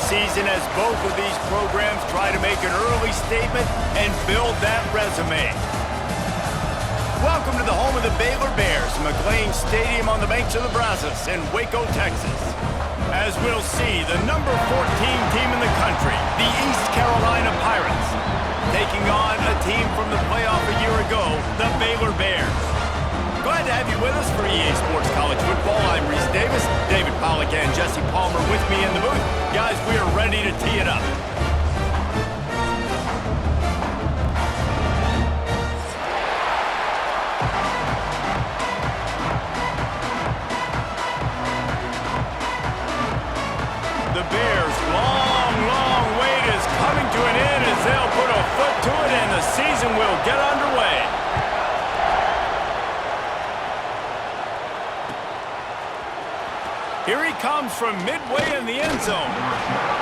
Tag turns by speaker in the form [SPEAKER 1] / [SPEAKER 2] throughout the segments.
[SPEAKER 1] season as both of these programs try to make an early statement and build that resume. Welcome to the home of the Baylor Bears, McLean Stadium on the banks of the Brazos in Waco, Texas. As we'll see, the number 14 team in the country, the East Carolina Pirates, taking on a team from the playoff a year ago, the Baylor Bears. Glad to have you with us for EA Sports College Football. I'm Reese Davis, David Pollack and Jesse Palmer with me in the booth. Guys, we are ready to tee it up. The Bears' long wait is coming to an end as they'll put a foot to it and the season will get underway. Here he comes from midway in the end zone.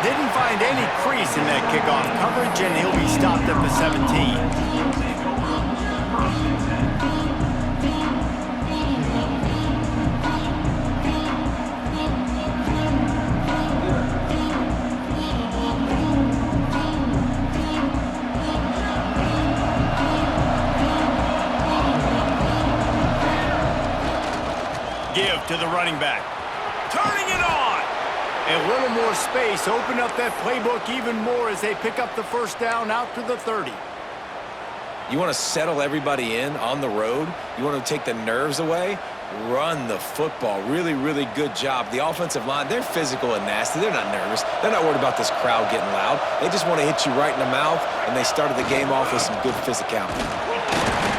[SPEAKER 1] Didn't find any crease in that kickoff coverage, and he'll be stopped at the 17. Give to the running back. Turning it on. A little more space. Open up that playbook even more as they pick up the first down out to the 30.
[SPEAKER 2] You want to settle everybody in on the road? You want to take the nerves away? Run the football. Really good job. The offensive line, they're physical and nasty. They're not nervous. They're not worried about this crowd getting loud. They just want to hit you right in the mouth, and they started the game off with some good physicality.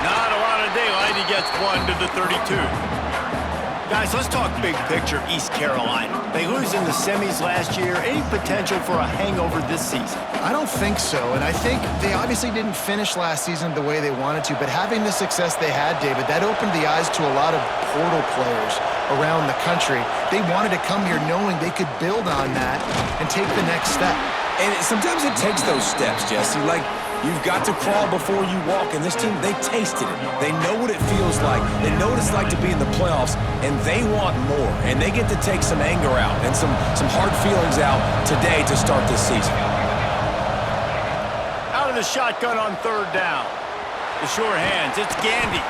[SPEAKER 1] Not a lot of daylight. He gets one to the 32. Guys, let's talk big picture East Carolina. They lose in the semis last year. Any potential for a hangover this season?
[SPEAKER 3] I don't think so, and I think they obviously didn't finish last season the way they wanted to, but having the success they had, David, that opened the eyes to a lot of portal players around the country. They wanted to come here knowing they could build on that and take the next step.
[SPEAKER 2] And sometimes it takes those steps, Jesse. Like, you've got to crawl before you walk, and this team, they tasted it. They know what it feels like. They know what it's like to be in the playoffs, and they want more. And they get to take some anger out and some hard feelings out today to start this season.
[SPEAKER 1] Out of the shotgun on third down. The sure hands, it's Gandy.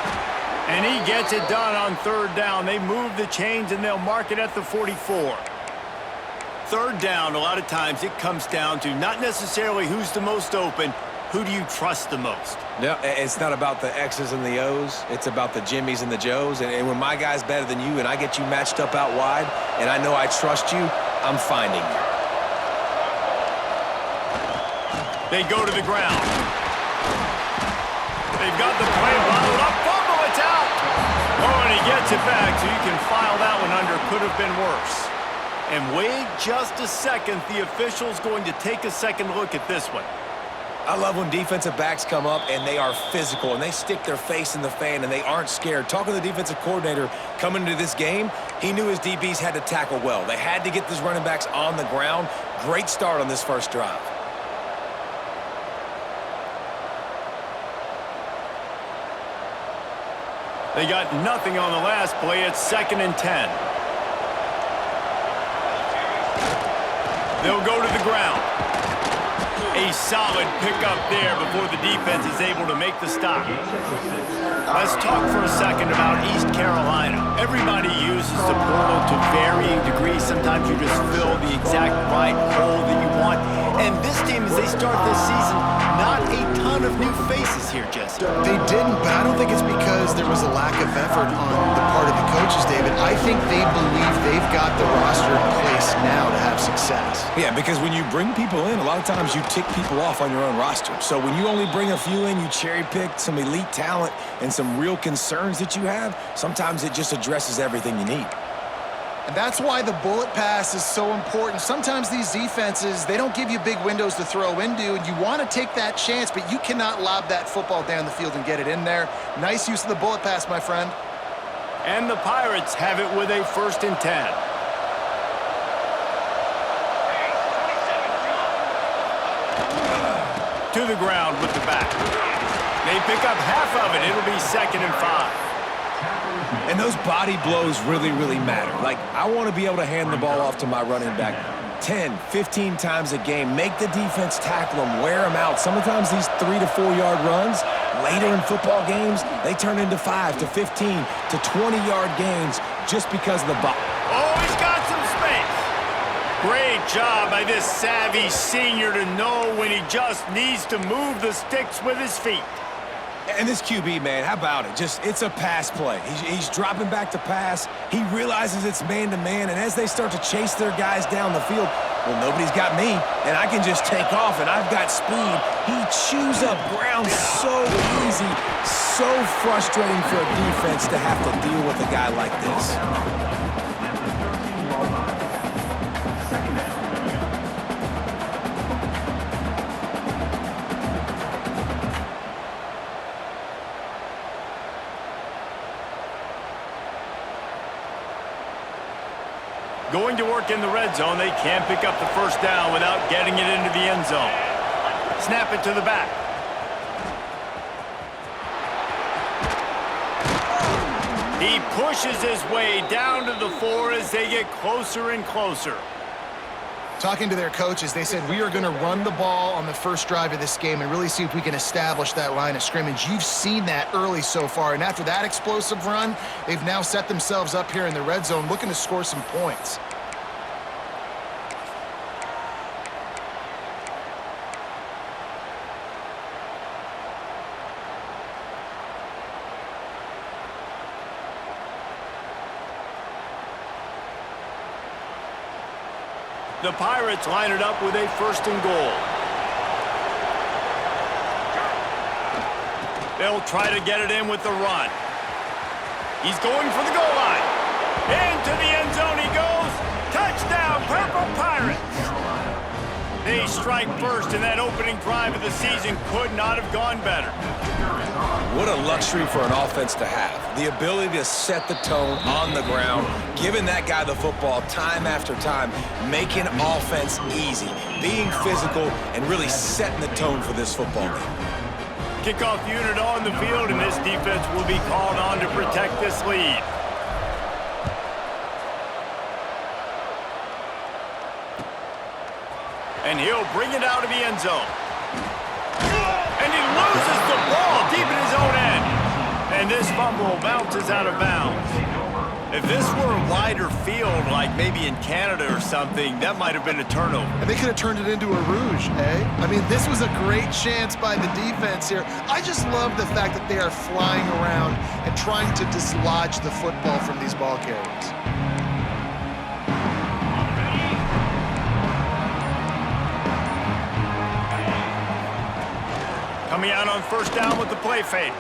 [SPEAKER 1] And he gets it done on third down. They move the chains, and they'll mark it at the 44. Third down, a lot of times it comes down to not necessarily who's the most open, who do you trust the most?
[SPEAKER 2] No, it's not about the X's and the O's. It's about the Jimmies and the Joes. And when my guy's better than you and I get you matched up out wide and I know I trust you, I'm finding you.
[SPEAKER 1] They go to the ground. They've got the play bottled up. Fumble, it's out. Oh, and he gets it back, so you can file that one under. Could have been worse. And wait just a second. The official's going to take a second look at this one.
[SPEAKER 2] I love when defensive backs come up and they are physical and they stick their face in the fan and they aren't scared. Talking to the defensive coordinator coming into this game, he knew his DBs had to tackle well. They had to get these running backs on the ground. Great start on this first drive.
[SPEAKER 1] They got nothing on the last play. It's 2nd and 10. They'll go to the ground. A solid pickup there before the defense is able to make the stop. Let's talk for a second about East Carolina. Everybody uses the portal to varying degrees. Sometimes you just fill the exact right hole that you want. And this team, as they start this season, not a ton of new faces here, Jesse.
[SPEAKER 3] They didn't, but I don't think it's because there was a lack of effort on the part of the coaches, David. I think they believe they've got the roster in place now to have success.
[SPEAKER 2] Yeah, because when you bring people in, a lot of times you tick people off on your own roster. So when you only bring a few in, you cherry-pick some elite talent and some real concerns that you have, sometimes it just addresses everything you need.
[SPEAKER 3] And that's why the bullet pass is so important. Sometimes these defenses, they don't give you big windows to throw into, and you want to take that chance, but you cannot lob that football down the field and get it in there. Nice use of the bullet pass, my friend.
[SPEAKER 1] And the Pirates have it with a 1st and 10. To the ground with the back. They pick up half of it. It'll be 2nd and 5.
[SPEAKER 2] And those body blows really, really matter. Like, I want to be able to hand the ball off to my running back 10, 15 times a game. Make the defense tackle them, wear them out. Sometimes these 3 to 4 yard runs, later in football games, they turn into 5 to 15 to 20-yard gains just because of the ball.
[SPEAKER 1] Oh, he's got some space. Great job by this savvy senior to know when he just needs to move the sticks with his feet.
[SPEAKER 2] And this QB, man, how about it? It's a pass play. He's dropping back to pass. He realizes it's man-to-man, and as they start to chase their guys down the field, well, nobody's got me, and I can just take off, and I've got speed. He chews up ground so easy, so frustrating for a defense to have to deal with a guy like this.
[SPEAKER 1] Going to work in the red zone, they can't pick up the first down without getting it into the end zone. Snap it to the back. He pushes his way down to the 4 as they get closer and closer.
[SPEAKER 3] Talking to their coaches, they said, we are going to run the ball on the first drive of this game and really see if we can establish that line of scrimmage. You've seen that early so far, and after that explosive run, they've now set themselves up here in the red zone looking to score some points.
[SPEAKER 1] The Pirates line it up with a 1st and goal. They'll try to get it in with the run. He's going for the goal line. Into the end zone he goes. Touchdown, Purple Pirates. They strike first, and that opening drive of the season could not have gone better.
[SPEAKER 2] What a luxury for an offense to have. The ability to set the tone on the ground, giving that guy the football time after time, making offense easy, being physical, and really setting the tone for this football game.
[SPEAKER 1] Kickoff unit on the field, and this defense will be called on to protect this lead. And he'll bring it out of the end zone. And he loses the ball deep in his own end. And this fumble bounces out of bounds. If this were a wider field, like maybe in Canada or something, that might have been a turnover.
[SPEAKER 3] And they could have turned it into a rouge, eh? I mean, this was a great chance by the defense here. I just love the fact that they are flying around and trying to dislodge the football from these ball carriers.
[SPEAKER 1] Coming out on 1st down with the play fake.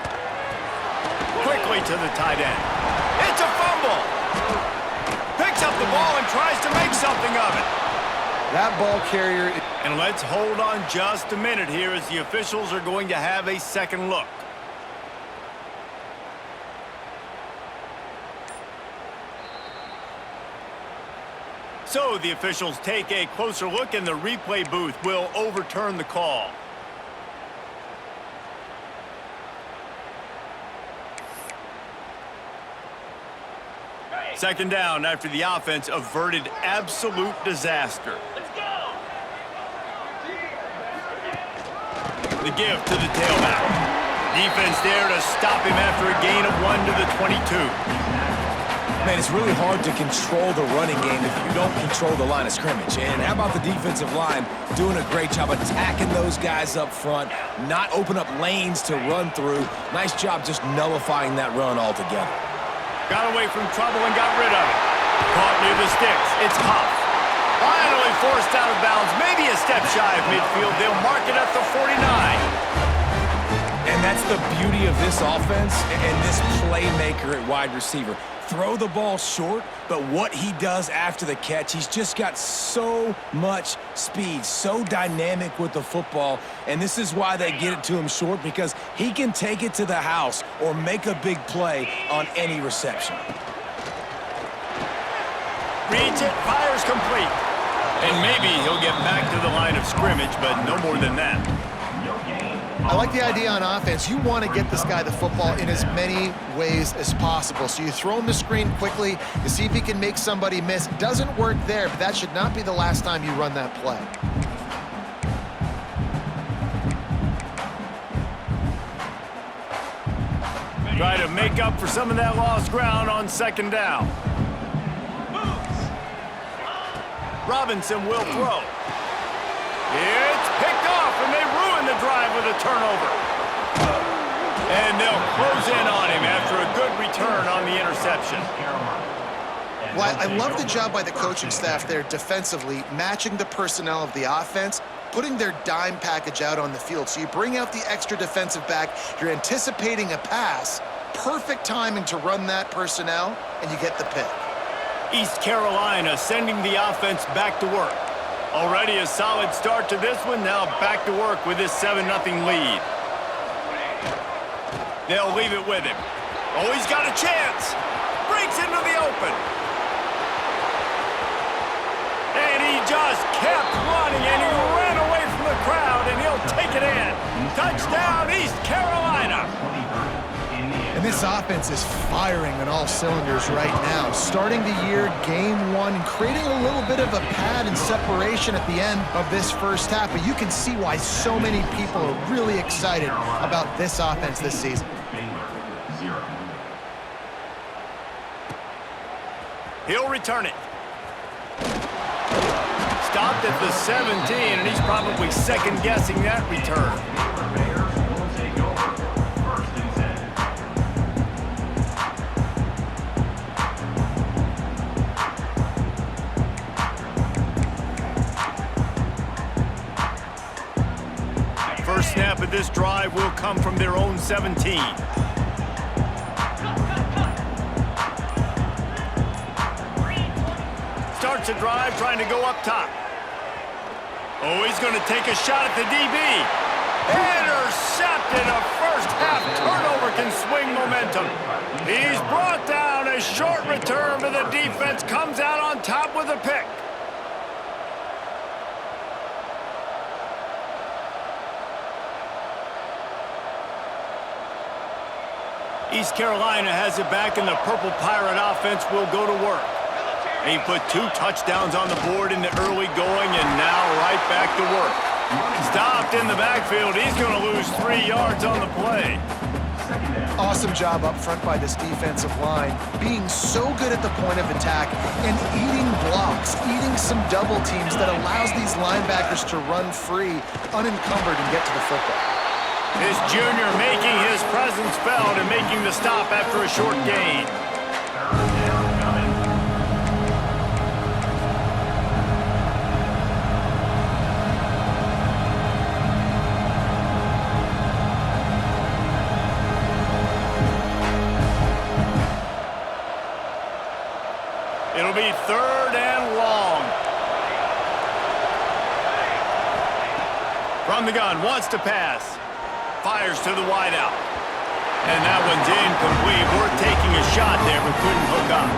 [SPEAKER 1] Quickly to the tight end. It's a fumble. Picks up the ball and tries to make something of it.
[SPEAKER 3] That ball carrier.
[SPEAKER 1] And let's hold on just a minute here as the officials are going to have a second look. So the officials take a closer look, and the replay booth will overturn the call. Second down after the offense averted absolute disaster. The give to the tailback. Defense there to stop him after a gain of 1 to the 22.
[SPEAKER 2] Man, it's really hard to control the running game if you don't control the line of scrimmage. And how about the defensive line doing a great job attacking those guys up front, not open up lanes to run through. Nice job just nullifying that run altogether.
[SPEAKER 1] Got away from trouble and got rid of it. Caught near the sticks. It's Huff. Finally forced out of bounds. Maybe a step shy of midfield. They'll mark it at the 49.
[SPEAKER 2] And that's the beauty of this offense and this playmaker at wide receiver. Throw the ball short, but what he does after the catch, he's just got so much speed, so dynamic with the football, and this is why they get it to him short, because he can take it to the house or make a big play on any reception.
[SPEAKER 1] Reads it, fires complete. And maybe he'll get back to the line of scrimmage, but no more than that.
[SPEAKER 3] I like the idea on offense. You want to get this guy the football in as many ways as possible. So you throw him the screen quickly to see if he can make somebody miss. Doesn't work there, but that should not be the last time you run that play.
[SPEAKER 1] Try to make up for some of that lost ground on second down. Robinson will throw. It's picked off, and they ruin the drive with a turnover. And they'll close in on him after a good return on the interception.
[SPEAKER 3] Well, I love the job by the coaching staff there defensively, matching the personnel of the offense, putting their dime package out on the field. So you bring out the extra defensive back, you're anticipating a pass, perfect timing to run that personnel, and you get the pick.
[SPEAKER 1] East Carolina sending the offense back to work. Already a solid start to this one, now back to work with this 7-0 lead. They'll leave it with him. Oh, he's got a chance. Breaks into the open. And he just kept running, and he ran away from the crowd, and he'll take it in. Touchdown, East Carolina.
[SPEAKER 3] And this offense is firing on all cylinders right now. Starting the year, game one, creating a little bit of a pad and separation at the end of this first half. But you can see why so many people are really excited about this offense this season.
[SPEAKER 1] He'll return it. Stopped at the 17, and he's probably second-guessing that return. First snap of this drive will come from their own 17. Starts a drive trying to go up top. Oh, he's going to take a shot at the DB. Intercepted. A first-half turnover can swing momentum. He's brought down. A short return, but the defense comes out on top with a pick. East Carolina has it back, and the Purple Pirate offense will go to work. He put 2 touchdowns on the board in the early going, and now right back to work. Stopped in the backfield. He's going to lose 3 yards on the play.
[SPEAKER 3] Awesome job up front by this defensive line, being so good at the point of attack and eating blocks, eating some double teams that allows these linebackers to run free, unencumbered, and get to the football.
[SPEAKER 1] This junior making his presence felt and making the stop after a short gain. It'll be 3rd and long. From the gun, wants to pass. Fires to the wideout. And that one's incomplete. Worth taking a shot there, but couldn't hook up.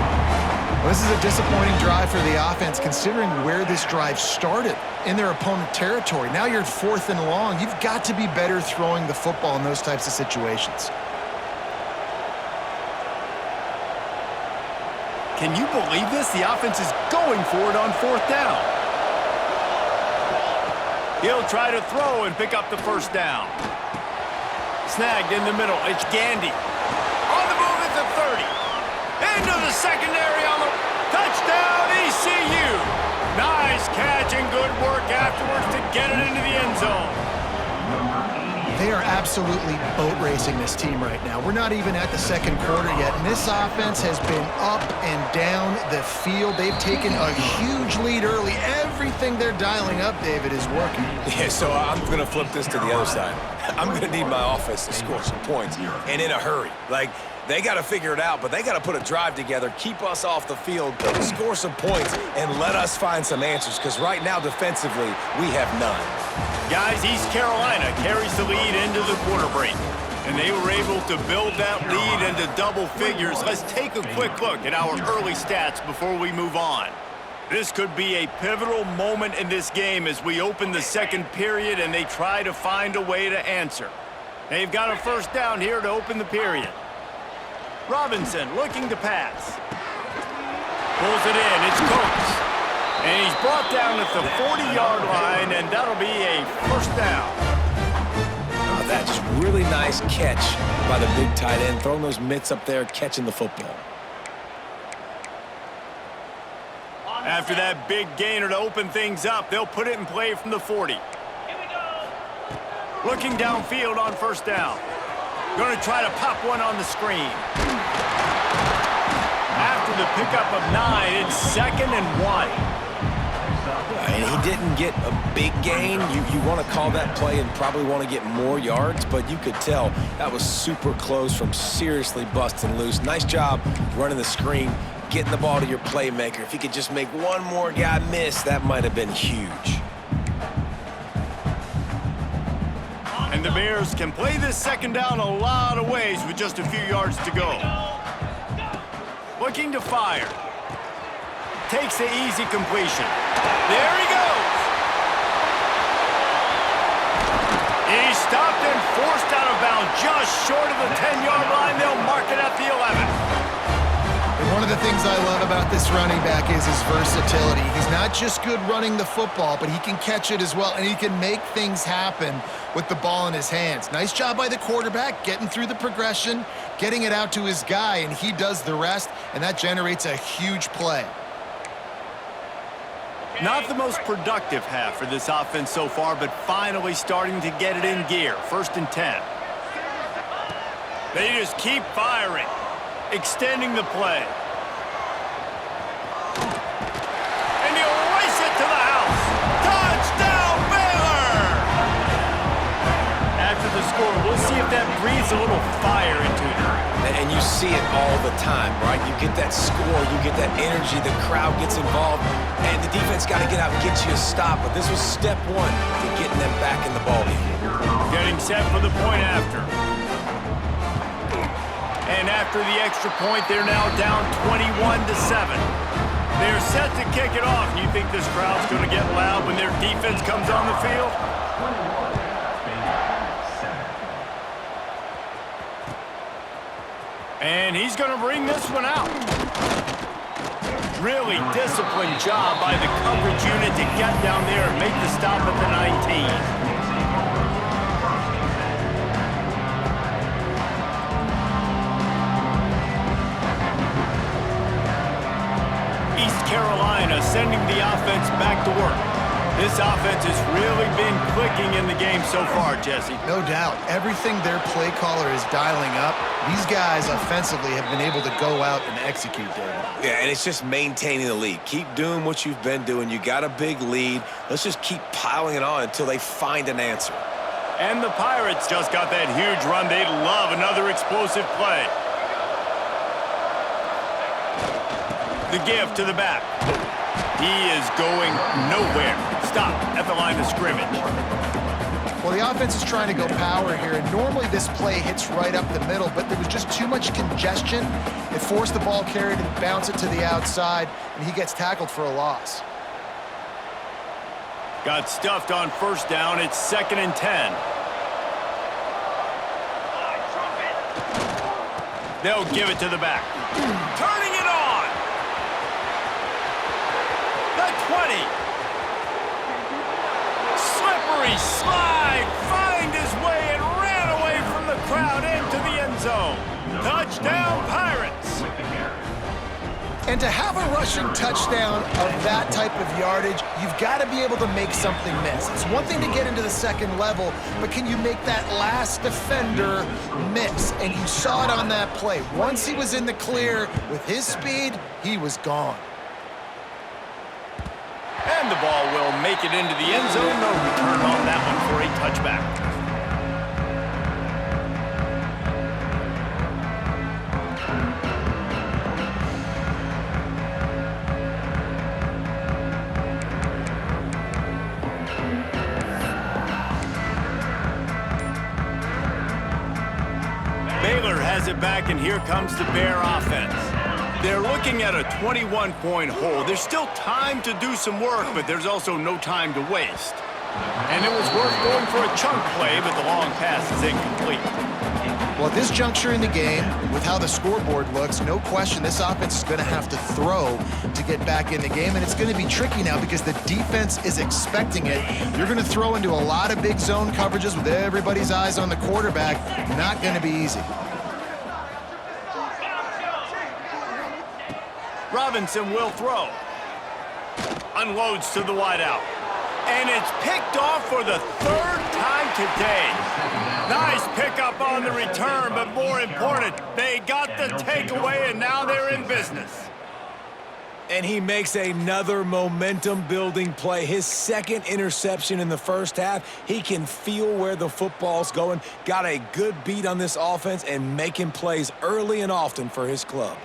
[SPEAKER 3] Well, this is a disappointing drive for the offense, considering where this drive started in their opponent territory. Now you're at 4th and long. You've got to be better throwing the football in those types of situations.
[SPEAKER 1] Can you believe this? The offense is going for it on 4th down. He'll try to throw and pick up the first down. Snagged in the middle. It's Gandy. On the move at the 30. Into the secondary on the touchdown, ECU. Nice catch and good work afterwards to get it into the end zone.
[SPEAKER 3] They are absolutely boat racing this team right now. We're not even at the second quarter yet, and this offense has been up and down the field. They've taken a huge lead early. Everything they're dialing up, David, is working.
[SPEAKER 2] Yeah, so I'm going to flip this to the other side. I'm going to need my offense to score some points, and in a hurry. Like, they got to figure it out, but they got to put a drive together, keep us off the field, score some points, and let us find some answers, because right now, defensively, we have none.
[SPEAKER 1] Guys, East Carolina carries the lead into the quarter break, and they were able to build that lead into double figures. Let's take a quick look at our early stats before we move on. This could be a pivotal moment in this game as we open the second period and they try to find a way to answer. They've got a first down here to open the period. Robinson looking to pass. Pulls it in. It's Coates. And he's brought down at the 40-yard line, and that'll be a first down.
[SPEAKER 2] Oh, that's just really nice catch by the big tight end, throwing those mitts up there, catching the football.
[SPEAKER 1] After that big gainer to open things up, they'll put it in play from the 40. Looking downfield on first down. Going to try to pop one on the screen. After the pickup of 9, it's 2nd and 1.
[SPEAKER 2] And he didn't get a big gain. You want to call that play and probably want to get more yards, but you could tell that was super close from seriously busting loose. Nice job running the screen, getting the ball to your playmaker. If he could just make one more guy miss, that might have been huge.
[SPEAKER 1] And the Bears can play this second down a lot of ways with just a few yards to go. Looking to fire. Takes the easy completion. There he goes. He's stopped and forced out of bounds just short of the 10-yard line. They'll mark it at the 11.
[SPEAKER 3] And one of the things I love about this running back is his versatility. He's not just good running the football, but he can catch it as well, and he can make things happen with the ball in his hands. Nice job by the quarterback, getting through the progression, getting it out to his guy, and he does the rest, and that generates a huge play.
[SPEAKER 1] Not the most productive half for this offense so far, but finally starting to get it in gear. 1st and 10. They just keep firing, extending the play. And he'll race it to the house. Touchdown, Baylor! After the score, we'll see if that breathes a little fire into it.
[SPEAKER 2] And you see it all the time, right? You get that score, you get that energy, the crowd gets involved, and the defense got to get out and get you a stop. But this was step 1 to getting them back in the ballgame.
[SPEAKER 1] Getting set for the point after. And after the extra point, they're now down 21-7. They're set to kick it off. You think this crowd's going to get loud when their defense comes on the field? And he's going to bring this one out. Really disciplined job by the coverage unit to get down there and make the stop at the 19. East Carolina sending the offense back to work. This offense has really been clicking in the game so far, Jesse.
[SPEAKER 3] No doubt. Everything their play caller is dialing up, these guys offensively have been able to go out and execute, David.
[SPEAKER 2] Yeah, and it's just maintaining the lead. Keep doing what you've been doing. You got a big lead. Let's just keep piling it on until they find an answer.
[SPEAKER 1] And the Pirates just got that huge run. They'd love another explosive play. The give to the back. He is going nowhere. Stop at the line of scrimmage.
[SPEAKER 3] Well, the offense is trying to go power here, and normally this play hits right up the middle, but there was just too much congestion. It forced the ball carrier to bounce it to the outside, and he gets tackled for a loss.
[SPEAKER 1] Got stuffed on first down. It's 2nd and 10. They'll give it to the back. Turning it on. The 20. Slippery slide. Find his way and ran away from the crowd into the end zone. Touchdown, Pirates.
[SPEAKER 3] And to have a rushing touchdown of that type of yardage, you've got to be able to make something miss. It's one thing to get into the second level, but can you make that last defender miss? And you saw it on that play. Once he was in the clear with his speed, he was gone.
[SPEAKER 1] And the ball will make it into the end zone. No return on that one for a touchback. Baylor has it back, and here comes the Bear offense. They're looking at a 21-point hole. There's still time to do some work, but there's also no time to waste. And it was worth going for a chunk play, but the long pass is incomplete.
[SPEAKER 3] Well, at this juncture in the game, with how the scoreboard looks, no question this offense is going to have to throw to get back in the game, and it's going to be tricky now because the defense is expecting it. You're going to throw into a lot of big zone coverages with everybody's eyes on the quarterback. Not going to be easy.
[SPEAKER 1] Robinson will throw. Unloads to the wideout. And it's picked off for the third time today. Nice pickup on the return, but more important, they got the takeaway, and now they're in business.
[SPEAKER 2] And he makes another momentum-building play. His second interception in the first half. He can feel where the football's going. Got a good beat on this offense and making plays early and often for his club.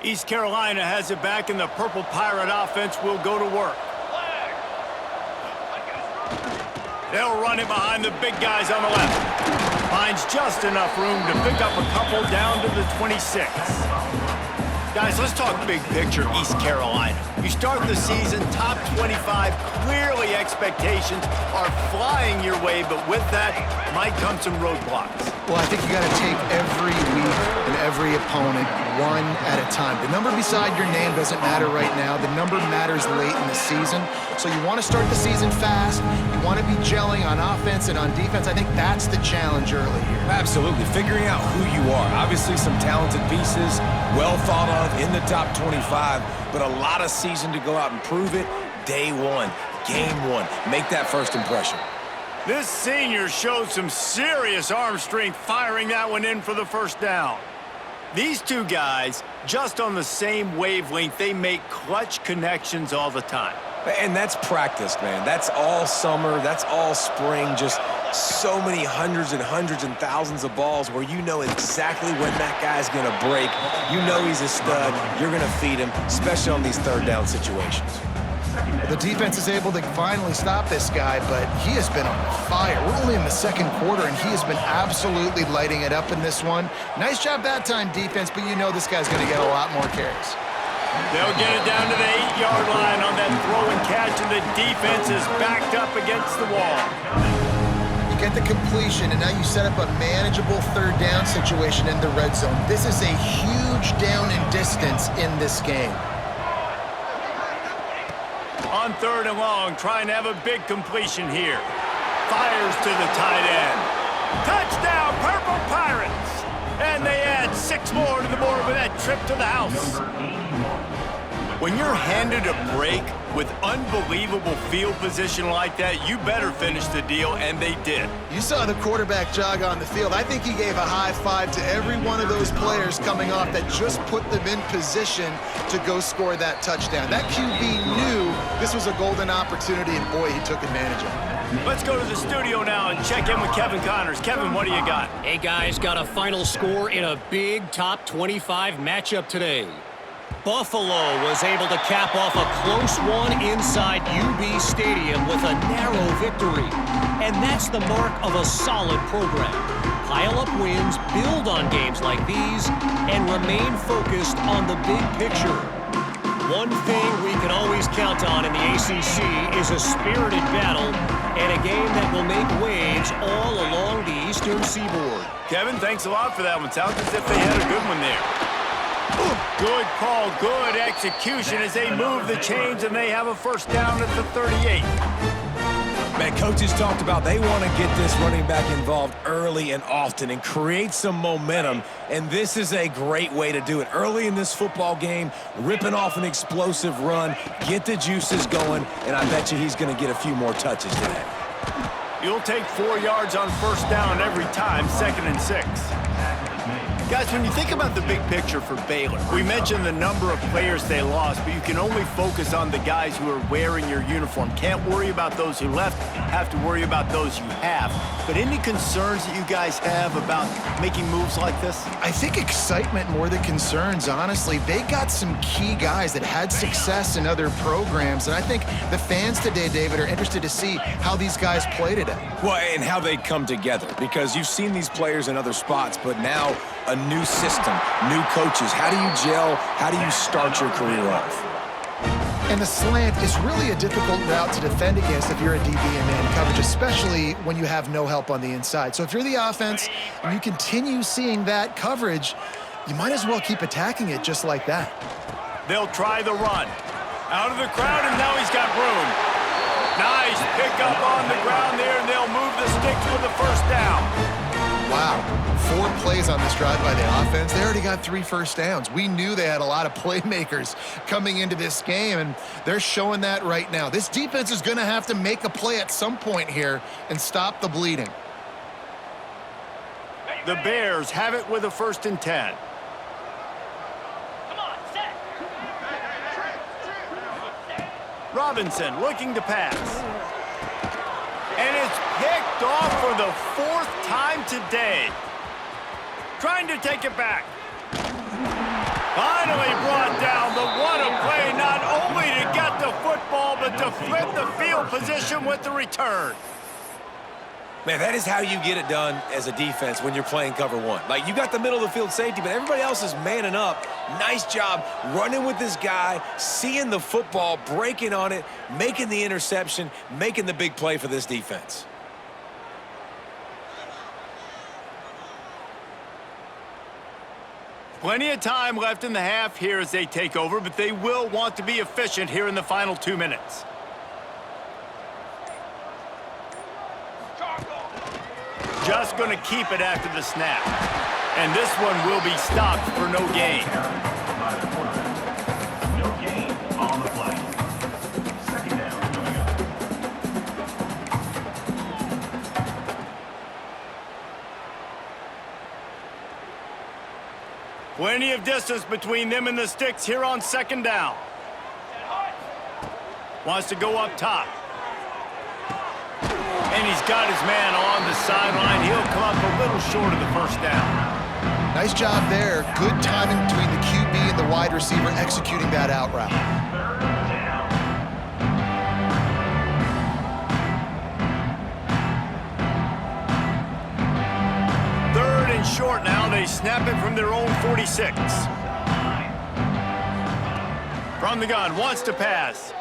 [SPEAKER 1] East Carolina has it back, and the Purple Pirate offense will go to work. They'll run it behind the big guys on the left. Finds just enough room to pick up a couple down to the 26. Guys, let's talk big picture East Carolina. You start the season top 25. Clearly expectations are flying your way, but with that might come some roadblocks.
[SPEAKER 3] Well, I think you got to take every week and every opponent one at a time. The number beside your name doesn't matter right now. The number matters late in the season. So you want to start the season fast. You want to be gelling on offense and on defense. I think that's the challenge early here.
[SPEAKER 2] Absolutely. Figuring out who you are. Obviously some talented pieces, well thought of in the top 25, but a lot of season to go out and prove it. Day one, game one. Make that first impression.
[SPEAKER 1] This senior showed some serious arm strength firing that one in for the first down. These two guys, just on the same wavelength, they make clutch connections all the time.
[SPEAKER 2] And that's practice, man. That's all summer. That's all spring. Just so many hundreds and thousands of balls where you know exactly when that guy's going to break. You know he's a stud. You're going to feed him, especially on these third down situations.
[SPEAKER 3] The defense is able to finally stop this guy, but he has been on fire. We're only in the second quarter, and he has been absolutely lighting it up in this one. Nice job that time, defense, but you know this guy's going to get a lot more carries.
[SPEAKER 1] They'll get it down to the 8-yard line on that throw and catch, and the defense is backed up against the wall.
[SPEAKER 3] You get the completion, and now you set up a manageable third down situation in the red zone. This is a huge down in distance in this game.
[SPEAKER 1] On third and long, trying to have a big completion here. Fires to the tight end. Touchdown, Purple Pirates! And they add 6 more to the board with that trip to the house. When you're handed a break with unbelievable field position like that, you better finish the deal, and they did.
[SPEAKER 3] You saw the quarterback jog on the field. I think he gave a high five to every one of those players coming off that just put them in position to go score that touchdown. That QB knew this was a golden opportunity, and boy, he took advantage of it.
[SPEAKER 1] Let's go to the studio now and check in with Kevin Connors. Kevin, what do you got?
[SPEAKER 4] Hey, guys, got a final score in a big top 25 matchup today. Buffalo was able to cap off a close one inside UB Stadium with a narrow victory. And that's the mark of a solid program. Pile up wins, build on games like these, and remain focused on the big picture. One thing we can always count on in the ACC is a spirited battle and a game that will make waves all along the Eastern Seaboard.
[SPEAKER 1] Kevin, thanks a lot for that one. Sounds as if they had a good one there. Good call, good execution as they move the chains and they have a first down at the 38.
[SPEAKER 2] Man, coaches talked about they want to get this running back involved early and often and create some momentum, and this is a great way to do it. Early in this football game, ripping off an explosive run, get the juices going, and I bet you he's going to get a few more touches today. You'll
[SPEAKER 1] take 4 yards on first down every time, 2nd and 6. Guys, when you think about the big picture for Baylor, we mentioned the number of players they lost, but you can only focus on the guys who are wearing your uniform. Can't worry about those who left, have to worry about those you have. But any concerns that you guys have about making moves like this?
[SPEAKER 3] I think excitement more than concerns, honestly. They got some key guys that had success in other programs, and I think the fans today, David, are interested to see how these guys play today.
[SPEAKER 2] Well, and how they come together, because you've seen these players in other spots, but now a new system, new coaches. How do you gel? How do you start your career off?
[SPEAKER 3] And the slant is really a difficult route to defend against if you're a DB in man coverage, especially when you have no help on the inside. So if you're the offense and you continue seeing that coverage, you might as well keep attacking it just like that.
[SPEAKER 1] They'll try the run. Out of the crowd, and now he's got room. Nice pickup on the ground there, and they'll move the sticks for the first down.
[SPEAKER 3] Wow. 4 plays on this drive by the offense. They already got 3 first downs. We knew they had a lot of playmakers coming into this game, and they're showing that right now. This defense is going to have to make a play at some point here and stop the bleeding.
[SPEAKER 1] The Bears have it with a 1st and 10. Robinson looking to pass. And it's picked off for the 4th time today. Trying to take it back. Finally brought down. The what a play, not only to get the football, but to flip the field position with the return.
[SPEAKER 2] Man, that is how you get it done as a defense when you're playing cover 1. Like, you got the middle of the field safety, but everybody else is manning up. Nice job running with this guy, seeing the football, breaking on it, making the interception, making the big play for this defense.
[SPEAKER 1] Plenty of time left in the half here as they take over, but they will want to be efficient here in the final 2 minutes. Just going to keep it after the snap. And this one will be stopped for no gain.
[SPEAKER 5] No gain on the play. 2nd down.
[SPEAKER 1] Plenty of distance between them and the sticks here on 2nd down. Wants to go up top. And he's got his man on the sideline. He'll come up a little short of the 1st down.
[SPEAKER 3] Nice job there. Good timing between the QB and the wide receiver executing that out route.
[SPEAKER 1] 3rd and short now. They snap it from their own 46. From the gun, wants to pass.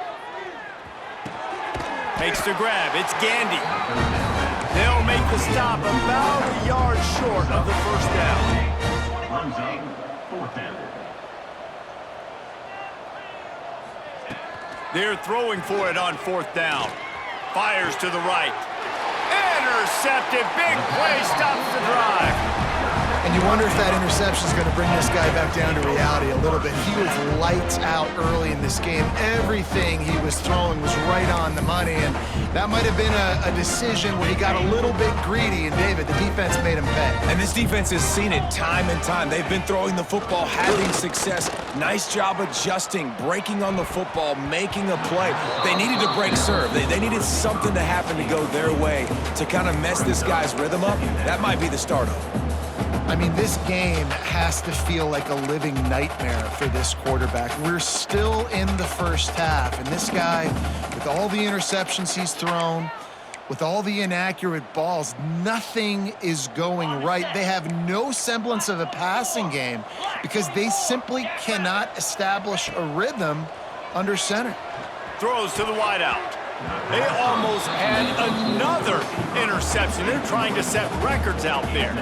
[SPEAKER 1] Makes the grab. It's Gandy. They'll make the stop about a yard short of the 1st down.
[SPEAKER 5] 4th down.
[SPEAKER 1] They're throwing for it on 4th down. Fires to the right. Intercepted. Big play stops the drive.
[SPEAKER 3] And you wonder if that interception is going to bring this guy back down to reality a little bit. He was lights out early in this game. Everything he was throwing was right on the money, and that might have been a decision where he got a little bit greedy, and David, the defense made him pay.
[SPEAKER 2] And this defense has seen it time and time. They've been throwing the football, having success. Nice job adjusting, breaking on the football, making a play. They needed to break serve. They needed something to happen to go their way to kind of mess this guy's rhythm up. That might be the start of it.
[SPEAKER 3] I mean, this game has to feel like a living nightmare for this quarterback. We're still in the 1st half, and this guy, with all the interceptions he's thrown, with all the inaccurate balls, nothing is going right. They have no semblance of a passing game because they simply cannot establish a rhythm under center.
[SPEAKER 1] Throws to the wideout. They almost had another interception. They're trying to set records out there.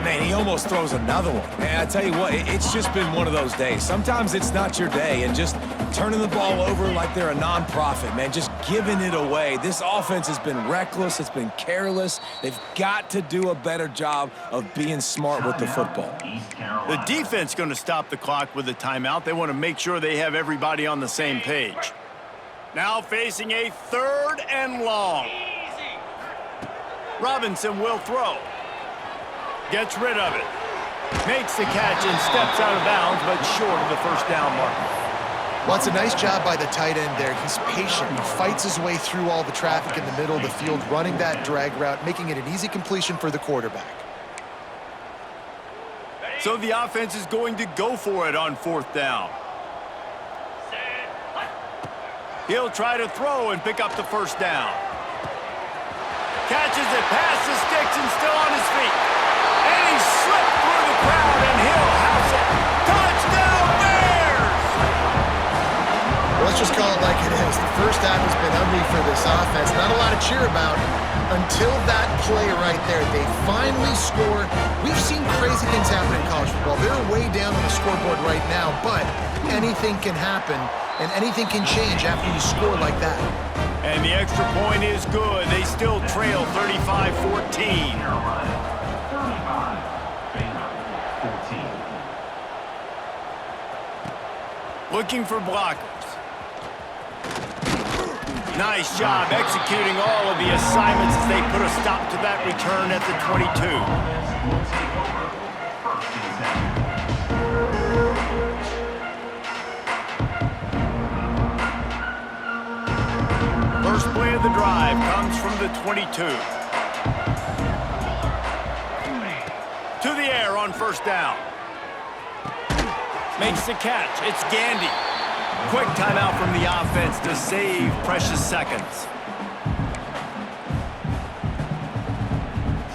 [SPEAKER 2] Man, he almost throws another one. And I tell you what, it's just been one of those days. Sometimes it's not your day, and just turning the ball over like they're a nonprofit, man, just giving it away. This offense has been reckless. It's been careless. They've got to do a better job of being smart with the football.
[SPEAKER 1] The defense going to stop the clock with a timeout. They want to make sure they have everybody on the same page. Now facing a 3rd and long. Robinson will throw. Gets rid of it. Makes the catch and steps out of bounds, but short of the first down mark.
[SPEAKER 3] Well, it's a nice job by the tight end there. He's patient. He fights his way through all the traffic in the middle of the field, running that drag route, making it an easy completion for the quarterback.
[SPEAKER 1] So the offense is going to go for it on fourth down. He'll try to throw and pick up the first down. Catches it past the sticks and still on his feet. And he slipped through the crowd and he'll house it. Touchdown Bears!
[SPEAKER 3] Well, let's just call it like it is. The first half has been ugly for this offense. Not a lot to cheer about until that play right there. They finally score. We've seen crazy things happen in college football. They're way down on the scoreboard right now, but anything can happen and anything can change after you score like that.
[SPEAKER 1] And the extra point is good. They still trail 35-14.
[SPEAKER 5] Carolina, 35. Baylor, 14.
[SPEAKER 1] Looking for blockers. Nice job executing all of the assignments as they put a stop to that return at the 22.
[SPEAKER 5] Offense will take over. First and 10.
[SPEAKER 1] First play of the drive comes from the 22. To the air on first down. Makes the catch. It's Gandy. Quick timeout from the offense to save precious seconds.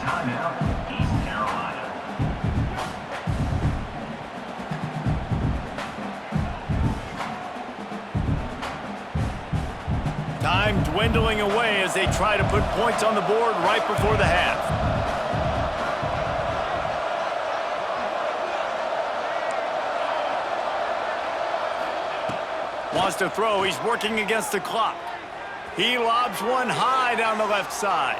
[SPEAKER 5] Timeout, East Carolina.
[SPEAKER 1] Time dwindling away as they try to put points on the board right before the half. Wants to throw. He's working against the clock. He lobs one high down the left side.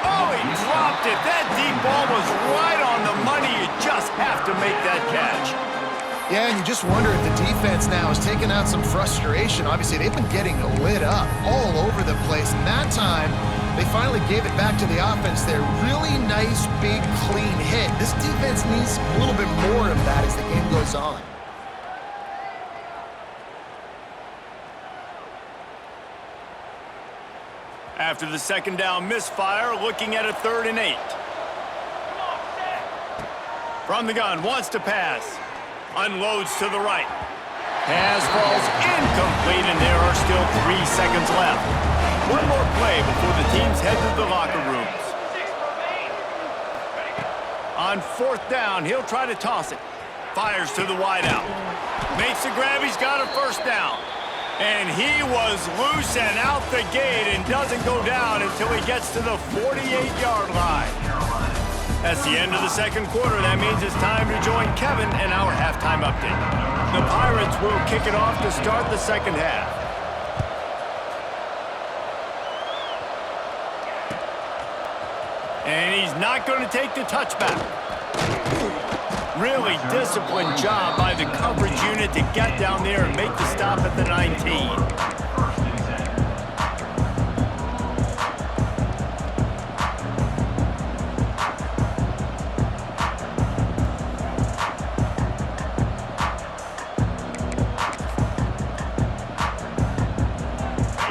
[SPEAKER 1] Oh, he dropped it. That deep ball was right on the money. You just have to make that catch.
[SPEAKER 3] Yeah, and you just wonder if the defense now is taking out some frustration. Obviously, they've been getting lit up all over the place. And that time, they finally gave it back to the offense there. Really nice, big, clean hit. This defense needs a little bit more of that as the game goes on.
[SPEAKER 1] After the second down misfire, looking at a 3rd and 8. From the gun, wants to pass. Unloads to the right. Pass falls incomplete, and there are still 3 seconds left. One more play before the teams head to the locker rooms. On 4th down, he'll try to toss it. Fires to the wideout. Makes the grab, he's got a first down. And he was loose and out the gate and doesn't go down until he gets to the 48-yard line. That's the end of the second quarter. That means it's time to join Kevin in our halftime update. The Pirates will kick it off to start the second half. And he's not going to take the touchback. Really disciplined job by the coverage unit to get down there and make the stop at the 19.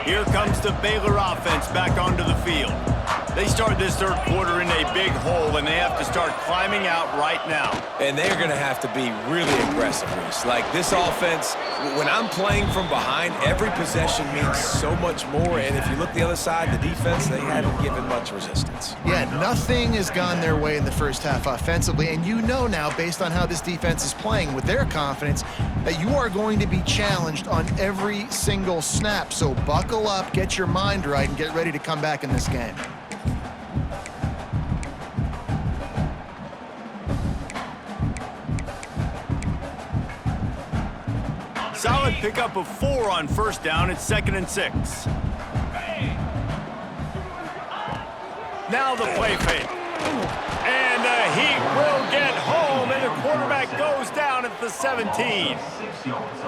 [SPEAKER 1] Here comes the Baylor offense back onto the field. They start this third quarter in a big hole, and they have to start climbing out right now.
[SPEAKER 2] And they're going to have to be really aggressive, Reese. Like, this offense, when I'm playing from behind, every possession means so much more. And if you look the other side, the defense, they haven't given much resistance.
[SPEAKER 3] Yeah, nothing has gone their way in the first half offensively. And you know now, based on how this defense is playing with their confidence, that you are going to be challenged on every single snap. So buckle up, get your mind right, and get ready to come back in this game.
[SPEAKER 1] Solid pickup of 4 on first down. It's 2nd and 6. Now the play fake. And the Heat will get home, and the quarterback goes down at the 17.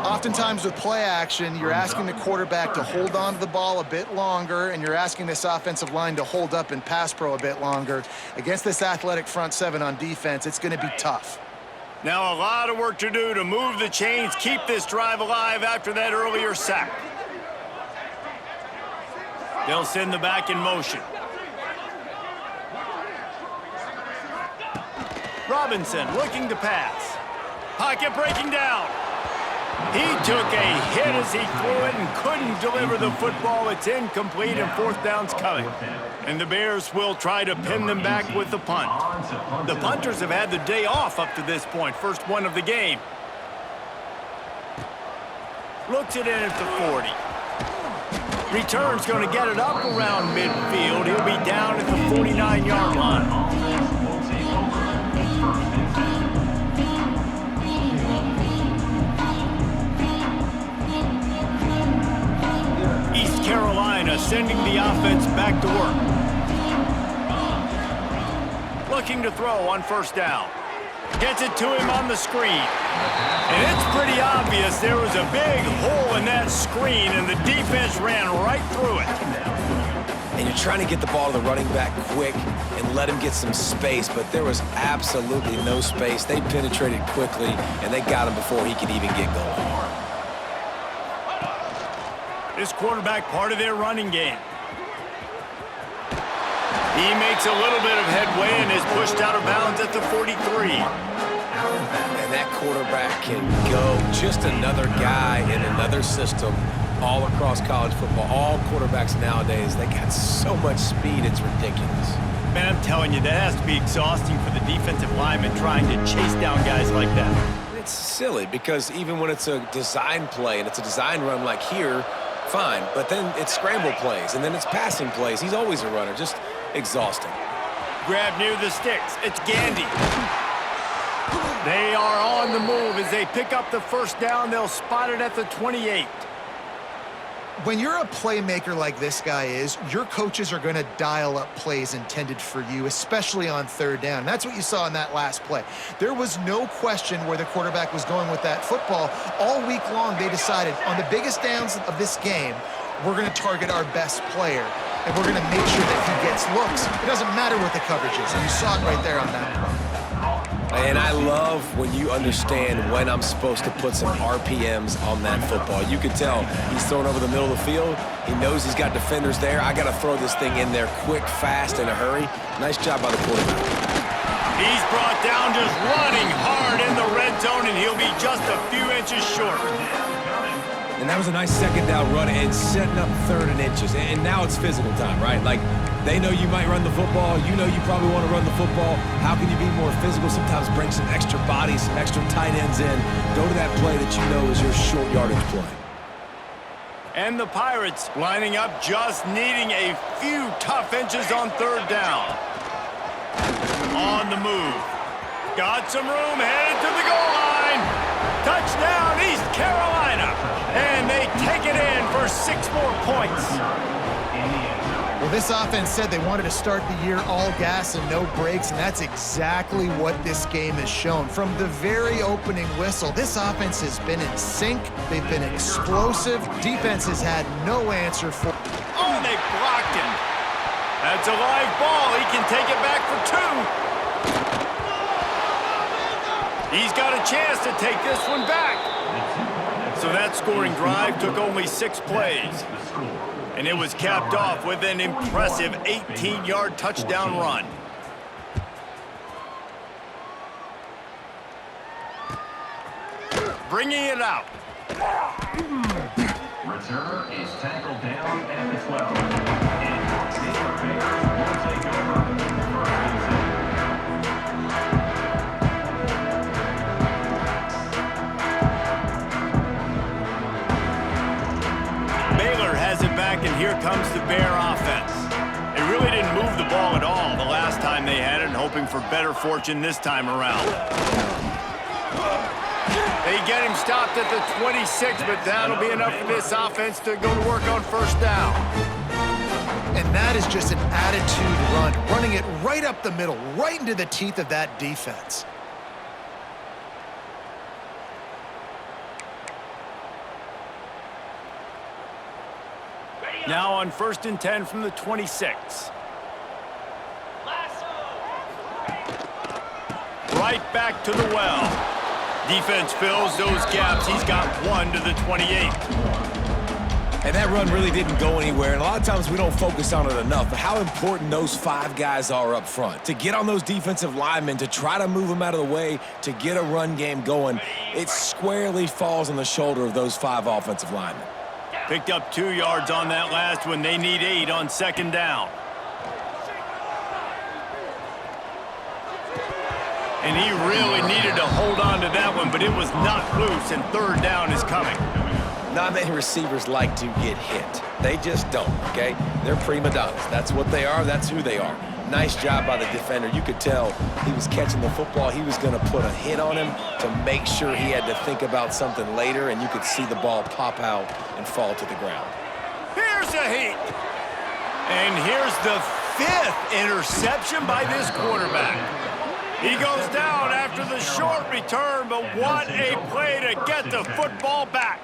[SPEAKER 3] Oftentimes with play action, you're asking the quarterback to hold on to the ball a bit longer, and you're asking this offensive line to hold up in pass pro a bit longer. Against this athletic front seven on defense, it's going to be tough.
[SPEAKER 1] Now a lot of work to do to move the chains, keep this drive alive after that earlier sack. They'll send the back in motion. Robinson looking to pass. Pocket breaking down. He took a hit as he threw it and couldn't deliver the football. It's incomplete and fourth down's coming. And the Bears will try to pin them back with the punt. The punters have had the day off up to this point. First one of the game. Looks it in at the 40. Return's going to get it up around midfield. He'll be down at the 49-yard line. East Carolina sending the offense back to work. Looking to throw on first down. Gets it to him on the screen. And it's pretty obvious there was a big hole in that screen, and the defense ran right through it.
[SPEAKER 2] And you're trying to get the ball to the running back quick and let him get some space, but there was absolutely no space. They penetrated quickly, and they got him before he could even get going.
[SPEAKER 1] This quarterback part of their running game. He makes a little bit of headway and is pushed out of bounds at the 43.
[SPEAKER 2] And that quarterback can go. Just another guy in another system all across college football. All quarterbacks nowadays, they got so much speed, it's ridiculous.
[SPEAKER 1] Man, I'm telling you, that has to be exhausting for the defensive lineman trying to chase down guys like that.
[SPEAKER 2] It's silly because even when it's a design play and it's a design run like here, fine, but then it's scramble plays and then it's passing plays. He's always a runner, just exhausting.
[SPEAKER 1] Grab near the sticks. It's Gandy. They are on the move as they pick up the first down. They'll spot it at the 28.
[SPEAKER 3] When you're a playmaker like this guy is, your coaches are going to dial up plays intended for you, especially on third down. And that's what you saw in that last play. There was no question where the quarterback was going with that football. All week long, they decided on the biggest downs of this game, we're going to target our best player, and we're going to make sure that he gets looks. It doesn't matter what the coverage is, and you saw it right there on that play.
[SPEAKER 2] And I love when you understand when I'm supposed to put some RPMs on that football. You can tell he's throwing over the middle of the field. He knows he's got defenders there. I got to throw this thing in there quick, fast, in a hurry. Nice job by the quarterback.
[SPEAKER 1] He's brought down just running hard in the red zone, and he'll be just a few inches short.
[SPEAKER 2] And that was a nice second down run and setting up third and inches. And now it's physical time, right? Like, they know you might run the football. You know you probably want to run the football. How can you be more physical? Sometimes bring some extra bodies, some extra tight ends in. Go to that play that you know is your short yardage play.
[SPEAKER 1] And the Pirates lining up, just needing a few tough inches on third down. On the move. Got some room, headed to the goal line. Touchdown, East Carolina. And they take it in for 6 more points.
[SPEAKER 3] Well, this offense said they wanted to start the year all gas and no brakes, and that's exactly what this game has shown. From the very opening whistle, this offense has been in sync. They've been explosive. Defense has had no answer for.
[SPEAKER 1] Oh, they blocked it. That's a live ball. He can take it back for 2. He's got a chance to take this one back. So that scoring drive took only 6 plays. And it was capped off with an impressive 18-yard touchdown run. Bringing it out.
[SPEAKER 5] Returner is tackled down at the 12. And Baylor Bears will take over
[SPEAKER 1] Baylor has it back, and here comes the Bear offense. They really didn't move the ball at all the last time they had it, and hoping for better fortune this time around. They get him stopped at the 26, but that'll be enough for this offense to go to work on first down.
[SPEAKER 3] And that is just an attitude run, running it right up the middle, right into the teeth of that defense.
[SPEAKER 1] Now on 1st and 10 from the 26. Right back to the well. Defense fills those gaps. He's got 1 to the 28.
[SPEAKER 2] And that run really didn't go anywhere, and a lot of times we don't focus on it enough, but how important those 5 guys are up front. To get on those defensive linemen, to try to move them out of the way, to get a run game going, it squarely falls on the shoulder of those 5 offensive linemen.
[SPEAKER 1] Picked up 2 yards on that last one. They need 8 on 2nd down. And he really needed to hold on to that one, but it was not loose, and 3rd down is coming.
[SPEAKER 2] Not many receivers like to get hit. They just don't, okay? They're prima donnas. That's what they are. That's who they are. Nice job by the defender. You could tell he was catching the football. He was going to put a hit on him to make sure he had to think about something later, and you could see the ball pop out and fall to the ground.
[SPEAKER 1] Here's a heat. And here's the 5th interception by this quarterback. He goes down after the short return, but what a play to get the football back.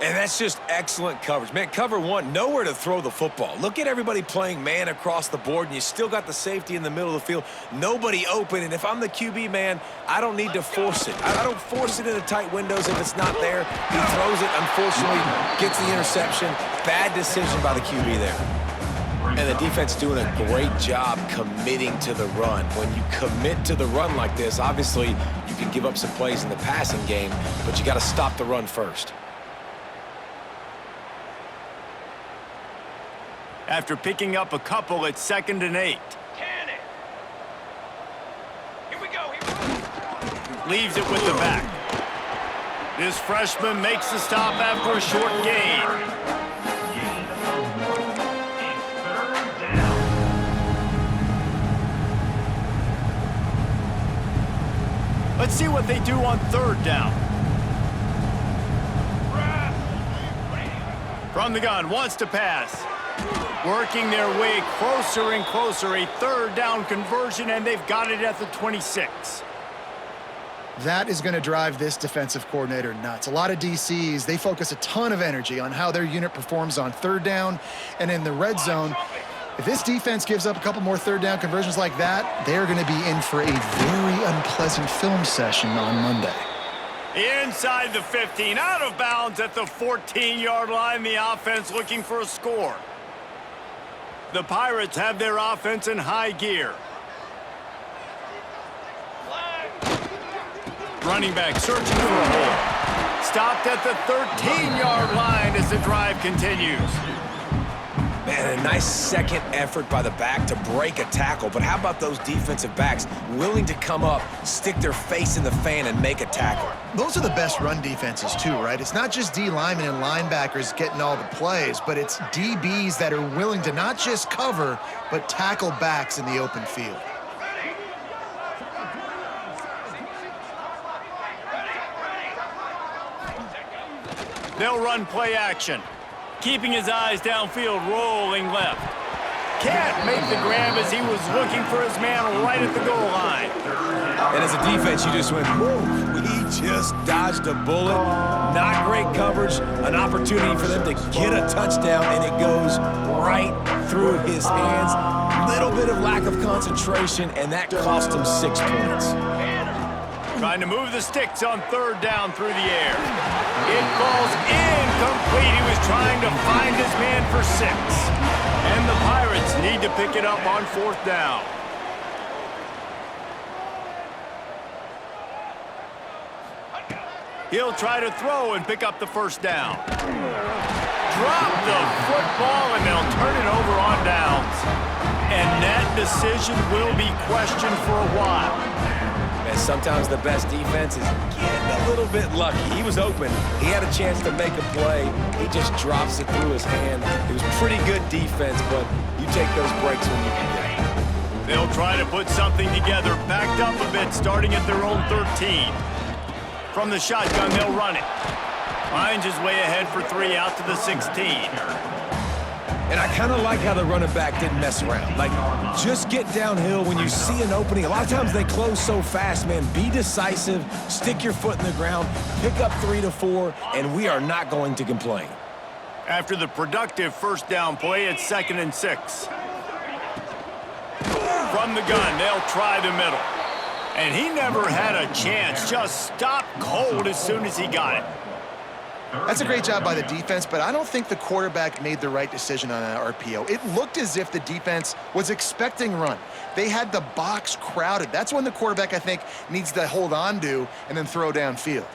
[SPEAKER 2] And that's just excellent coverage. Man, cover 1, nowhere to throw the football. Look at everybody playing man across the board, and you still got the safety in the middle of the field. Nobody open, and if I'm the QB, man, I don't need to force it. I don't force it into tight windows if it's not there. He throws it, unfortunately, gets the interception. Bad decision by the QB there. And the defense doing a great job committing to the run. When you commit to the run like this, obviously you can give up some plays in the passing game, but you got to stop the run first.
[SPEAKER 1] After picking up a couple at 2nd and 8.
[SPEAKER 5] Here we go.
[SPEAKER 1] Leaves it with the back. This freshman makes the stop after a short gain. Let's see what they do on 3rd down. From the gun, wants to pass. Working their way closer and closer. A 3rd down conversion, and they've got it at the 26.
[SPEAKER 3] That is going to drive this defensive coordinator nuts. A lot of DCs, they focus a ton of energy on how their unit performs on 3rd down and in the red zone. If this defense gives up a couple more 3rd down conversions like that, they're going to be in for a very unpleasant film session on Monday.
[SPEAKER 1] Inside the 15, out of bounds at the 14-yard line. The offense looking for a score. The Pirates have their offense in high gear. Running back searching for a hole. Stopped at the 13-yard line as the drive continues.
[SPEAKER 2] Man, a nice second effort by the back to break a tackle. But how about those defensive backs willing to come up, stick their face in the fan, and make a tackle?
[SPEAKER 3] Those are the best run defenses too, right? It's not just D linemen and linebackers getting all the plays, but it's DBs that are willing to not just cover, but tackle backs in the open field.
[SPEAKER 1] They'll run play action. Keeping his eyes downfield, rolling left. Can't make the grab as he was looking for his man right at the goal line.
[SPEAKER 2] And as a defense, you just went, whoo, he just dodged a bullet. Not great coverage, an opportunity for them to get a touchdown, and it goes right through his hands. Little bit of lack of concentration, and that cost him 6 points.
[SPEAKER 1] Trying to move the sticks on 3rd down through the air. It falls incomplete. He was trying to find his man for 6. And the Pirates need to pick it up on 4th down. He'll try to throw and pick up the 1st down. Drop the football, and they'll turn it over on downs. And that decision will be questioned for a while.
[SPEAKER 2] And sometimes the best defense is getting a little bit lucky. He was open. He had a chance to make a play. He just drops it through his hand. It was pretty good defense, but you take those breaks when you can get it.
[SPEAKER 1] They'll try to put something together, backed up a bit, starting at their own 13. From the shotgun, they'll run it. Finds his way ahead for 3 out to the 16.
[SPEAKER 2] And I kind of like how the running back didn't mess around. Like, just get downhill when you see an opening. A lot of times they close so fast, man. Be decisive, stick your foot in the ground, pick up 3 to 4, and we are not going to complain.
[SPEAKER 1] After the productive first down play, it's 2nd and 6. From the gun, they'll try the middle. And he never had a chance. Just stopped cold as soon as he got it.
[SPEAKER 3] That's a great job by the defense, but I don't think the quarterback made the right decision on that RPO. It looked as if the defense was expecting run. They had the box crowded. That's when the quarterback, I think, needs to hold on to and then throw downfield.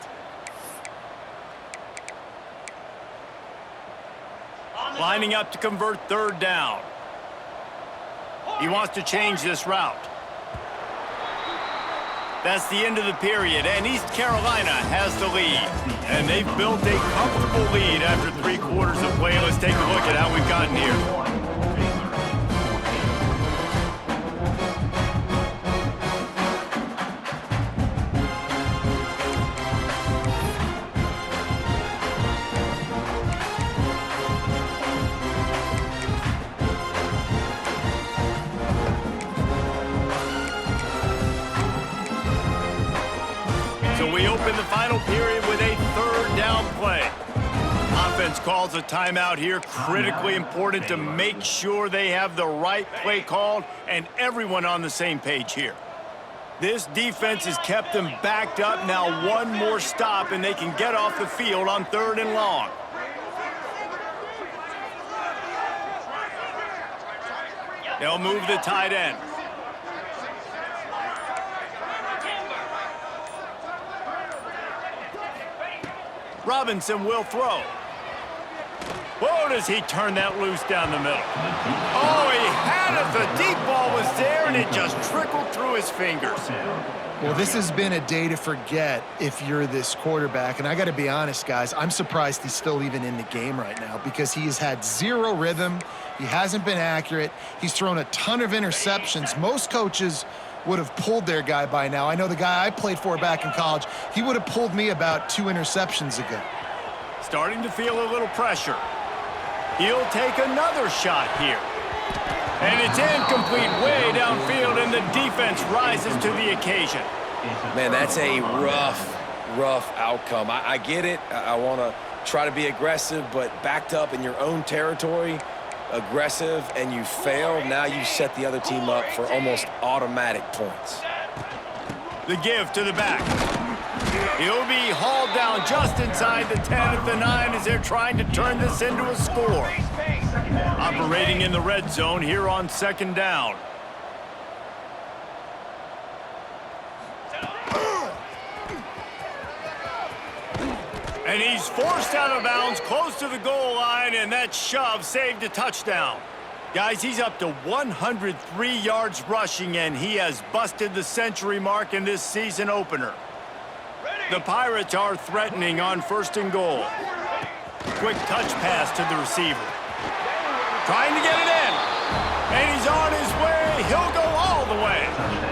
[SPEAKER 1] Lining up to convert 3rd down. He wants to change this route. That's the end of the period, and East Carolina has the lead. And they've built a comfortable lead after 3 quarters of play. Let's take a look at how we've gotten here. So we open the final period with a 3rd down play. Offense calls a timeout here. Critically important to make sure they have the right play called and everyone on the same page here. This defense has kept them backed up. Now one more stop and they can get off the field on 3rd and long. They'll move the tight end. Robinson will throw. Whoa, does he turn that loose down the middle? Oh, he had it. The deep ball was there, and it just trickled through his fingers.
[SPEAKER 3] Well, this has been a day to forget if you're this quarterback. And I got to be honest, guys, I'm surprised he's still even in the game right now because he has had 0 rhythm. He hasn't been accurate. He's thrown a ton of interceptions. Most coaches would have pulled their guy by now. I know the guy I played for back in college, he would have pulled me about 2 interceptions ago.
[SPEAKER 1] Starting to feel a little pressure. He'll take another shot here. And it's incomplete way downfield, and the defense rises to the occasion.
[SPEAKER 2] Man, that's a rough outcome. I get it. I want to try to be aggressive, but backed up in your own territory, aggressive, and you fail, now you set the other team up for almost automatic points.
[SPEAKER 1] The give to the back. He'll be hauled down just inside the 10 at the 9 as they're trying to turn this into a score. Operating in the red zone here on 2nd down. And he's forced out of bounds close to the goal line, and that shove saved a touchdown. Guys, he's up to 103 yards rushing, and he has busted the century mark in this season opener. The Pirates are threatening on 1st and goal. Quick touch pass to the receiver. Trying to get it in. And he's on his way. He'll go all the way.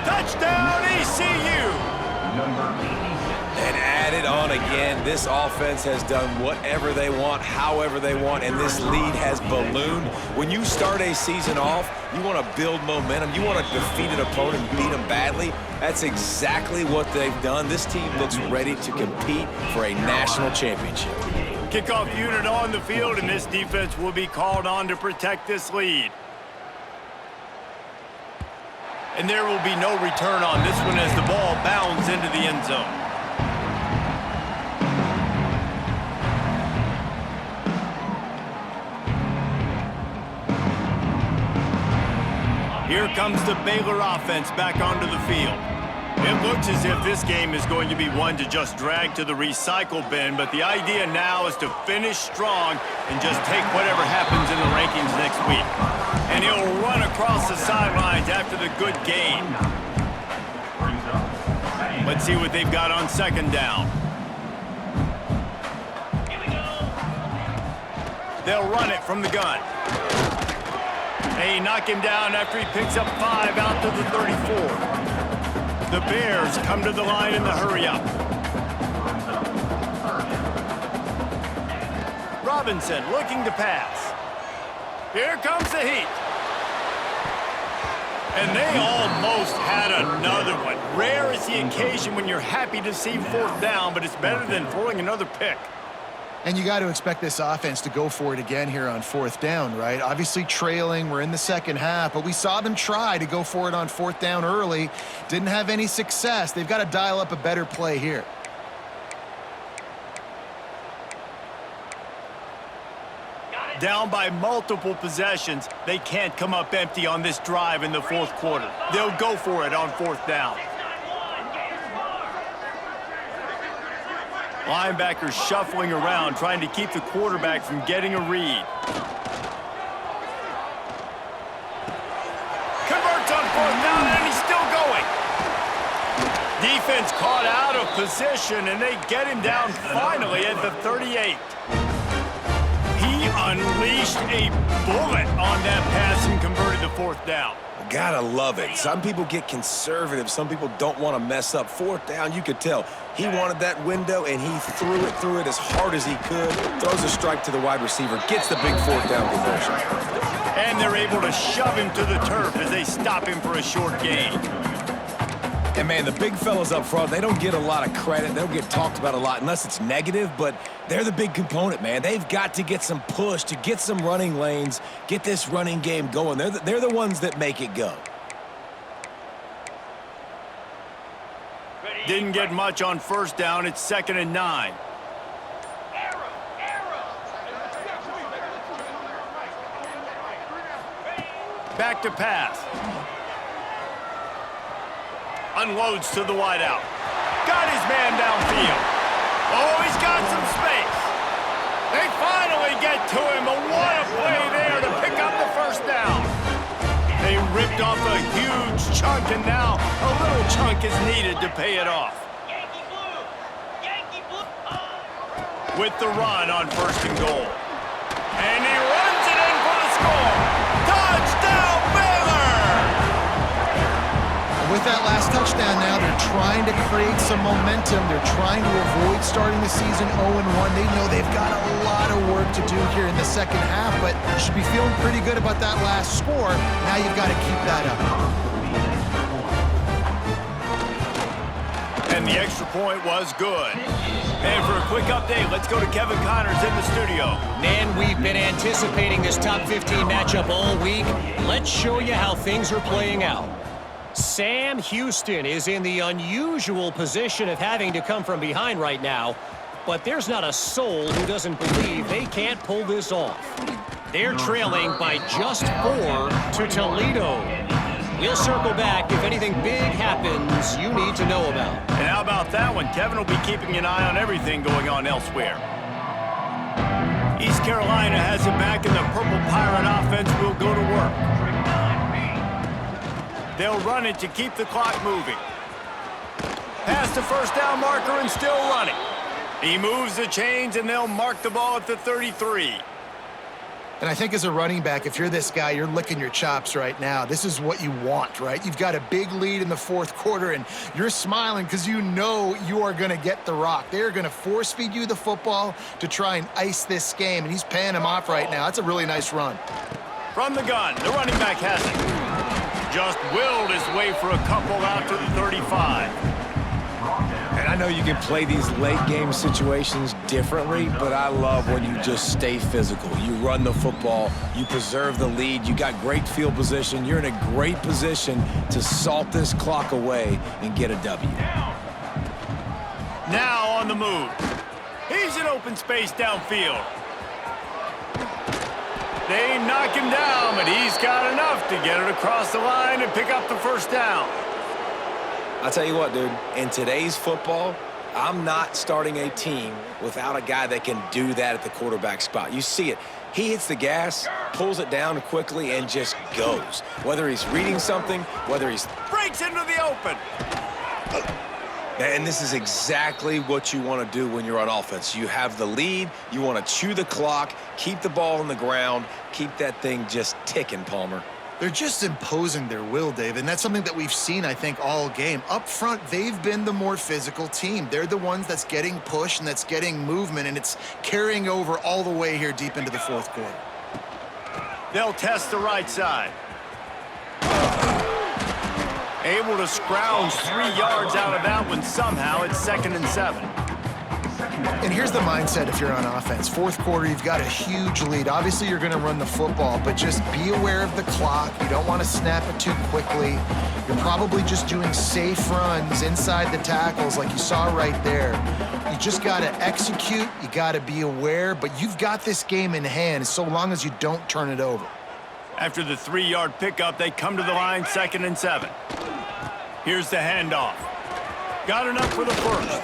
[SPEAKER 1] Touchdown, ECU.
[SPEAKER 2] And add it on again. This offense has done whatever they want, however they want, and this lead has ballooned. When you start a season off, you want to build momentum. You want to defeat an opponent and beat them badly. That's exactly what they've done. This team looks ready to compete for a national championship.
[SPEAKER 1] Kickoff unit on the field, and this defense will be called on to protect this lead. And there will be no return on this one as the ball bounds into the end zone. Here comes the Baylor offense back onto the field. It looks as if this game is going to be one to just drag to the recycle bin, but the idea now is to finish strong and just take whatever happens in the rankings next week. And he'll run across the sidelines after the good gain. Let's see what they've got on 2nd down. They'll run it from the gun. They knock him down after he picks up 5 out to the 34. The Bears come to the line in the hurry-up. Robinson looking to pass. Here comes the heat. And they almost had another one. Rare is the occasion when you're happy to see fourth down, but it's better than throwing another pick.
[SPEAKER 3] And you got to expect this offense to go for it again here on fourth down, right? Obviously trailing, we're in the second half, but we saw them try to go for it on fourth down early. Didn't have any success. They've got to dial up a better play here.
[SPEAKER 1] Down by multiple possessions, they can't come up empty on this drive in the fourth quarter. They'll go for it on fourth down. Linebackers shuffling around, trying to keep the quarterback from getting a read. Converts on fourth down, and he's still going. Defense caught out of position, and they get him down finally at the 38. He unleashed a bullet on that pass and converted the fourth down.
[SPEAKER 2] Gotta love it. Some people get conservative. Some people don't want to mess up. Fourth down, you could tell. He wanted that window, and he threw it as hard as he could. Throws a strike to the wide receiver. Gets the big fourth down conversion.
[SPEAKER 1] And they're able to shove him to the turf as they stop him for a short gain.
[SPEAKER 2] And, man, the big fellas up front, they don't get a lot of credit. They don't get talked about a lot unless it's negative, but they're the big component, man. They've got to get some push, to get some running lanes, get this running game going. They're the ones that make it go.
[SPEAKER 1] Didn't get much on first down. It's 2nd and 9. Back to pass. Unloads to the wideout. Got his man downfield. Oh, he's got some space. They finally get to him, but what a play there to pick up the first down. They ripped off a huge chunk, and now a little chunk is needed to pay it off. With the run on 1st and goal. And he runs it in for the score. Touchdown, Baylor!
[SPEAKER 3] With that last touchdown now, they're trying to create some momentum. They're trying to avoid starting the season 0-1. They know they've got a lot of work to do here in the second half, but you should be feeling pretty good about that last score. Now you've got to keep that up.
[SPEAKER 1] And the extra point was good. And for a quick update, let's go to Kevin Connors in the studio.
[SPEAKER 4] Man, we've been anticipating this top 15 matchup all week. Let's show you how things are playing out. Sam Houston is in the unusual position of having to come from behind right now, but there's not a soul who doesn't believe they can't pull this off. They're trailing by just 4 to Toledo. We'll circle back if anything big happens you need to know about.
[SPEAKER 1] And how about that one? Kevin will be keeping an eye on everything going on elsewhere. East Carolina has it back, and the Purple Pirate offense will go to work. They'll run it to keep the clock moving. Past the first down marker and still running. He moves the chains, and they'll mark the ball at the 33.
[SPEAKER 3] And I think as a running back, if you're this guy, you're licking your chops right now. This is what you want, right? You've got a big lead in the fourth quarter, and you're smiling because you know you are going to get the rock. They're going to force feed you the football to try and ice this game, and he's paying him off right now. That's a really nice run.
[SPEAKER 1] From the gun, the running back has it. Just willed his way for a couple out to the 35.
[SPEAKER 2] And I know you can play these late game situations differently, but I love when you just stay physical. You run the football, you preserve the lead, you got great field position, you're in a great position to salt this clock away and get a W.
[SPEAKER 1] Now on the move. He's in open space downfield. They knock him down, but he's got enough to get it across the line and pick up the first down.
[SPEAKER 2] I'll tell you what, dude, in today's football, I'm not starting a team without a guy that can do that at the quarterback spot. You see it. He hits the gas, pulls it down quickly, and just goes. Whether he's reading something, whether he's...
[SPEAKER 1] Breaks into the open.
[SPEAKER 2] And this is exactly what you want to do when you're on offense. You have the lead, you want to chew the clock, keep the ball on the ground, keep that thing just ticking, Palmer.
[SPEAKER 3] They're just imposing their will, Dave, and that's something that we've seen, I think, all game. Up front, they've been the more physical team. They're the ones that's getting push and that's getting movement, and it's carrying over all the way here deep into the fourth quarter.
[SPEAKER 1] They'll test the right side. Able to scrounge 3 yards out of that one somehow. It's 2nd and 7.
[SPEAKER 3] And here's the mindset if you're on offense. Fourth quarter, you've got a huge lead. Obviously, you're going to run the football, but just be aware of the clock. You don't want to snap it too quickly. You're probably just doing safe runs inside the tackles like you saw right there. You just got to execute. You got to be aware, but you've got this game in hand so long as you don't turn it over.
[SPEAKER 1] After the 3-yard pickup, they come to the line, 2nd and 7. Here's the handoff. Got enough for the first.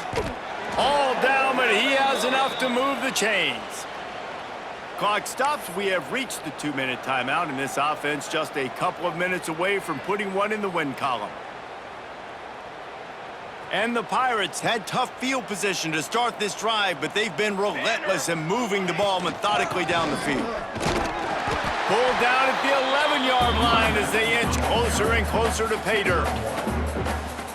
[SPEAKER 1] All down, but he has enough to move the chains. Clock stops. We have reached the 2-minute timeout, and this offense just a couple of minutes away from putting one in the win column. And the Pirates had tough field position to start this drive, but they've been relentless in moving the ball methodically down the field. Pulled down at the 11-yard line as they inch closer and closer to pay dirt.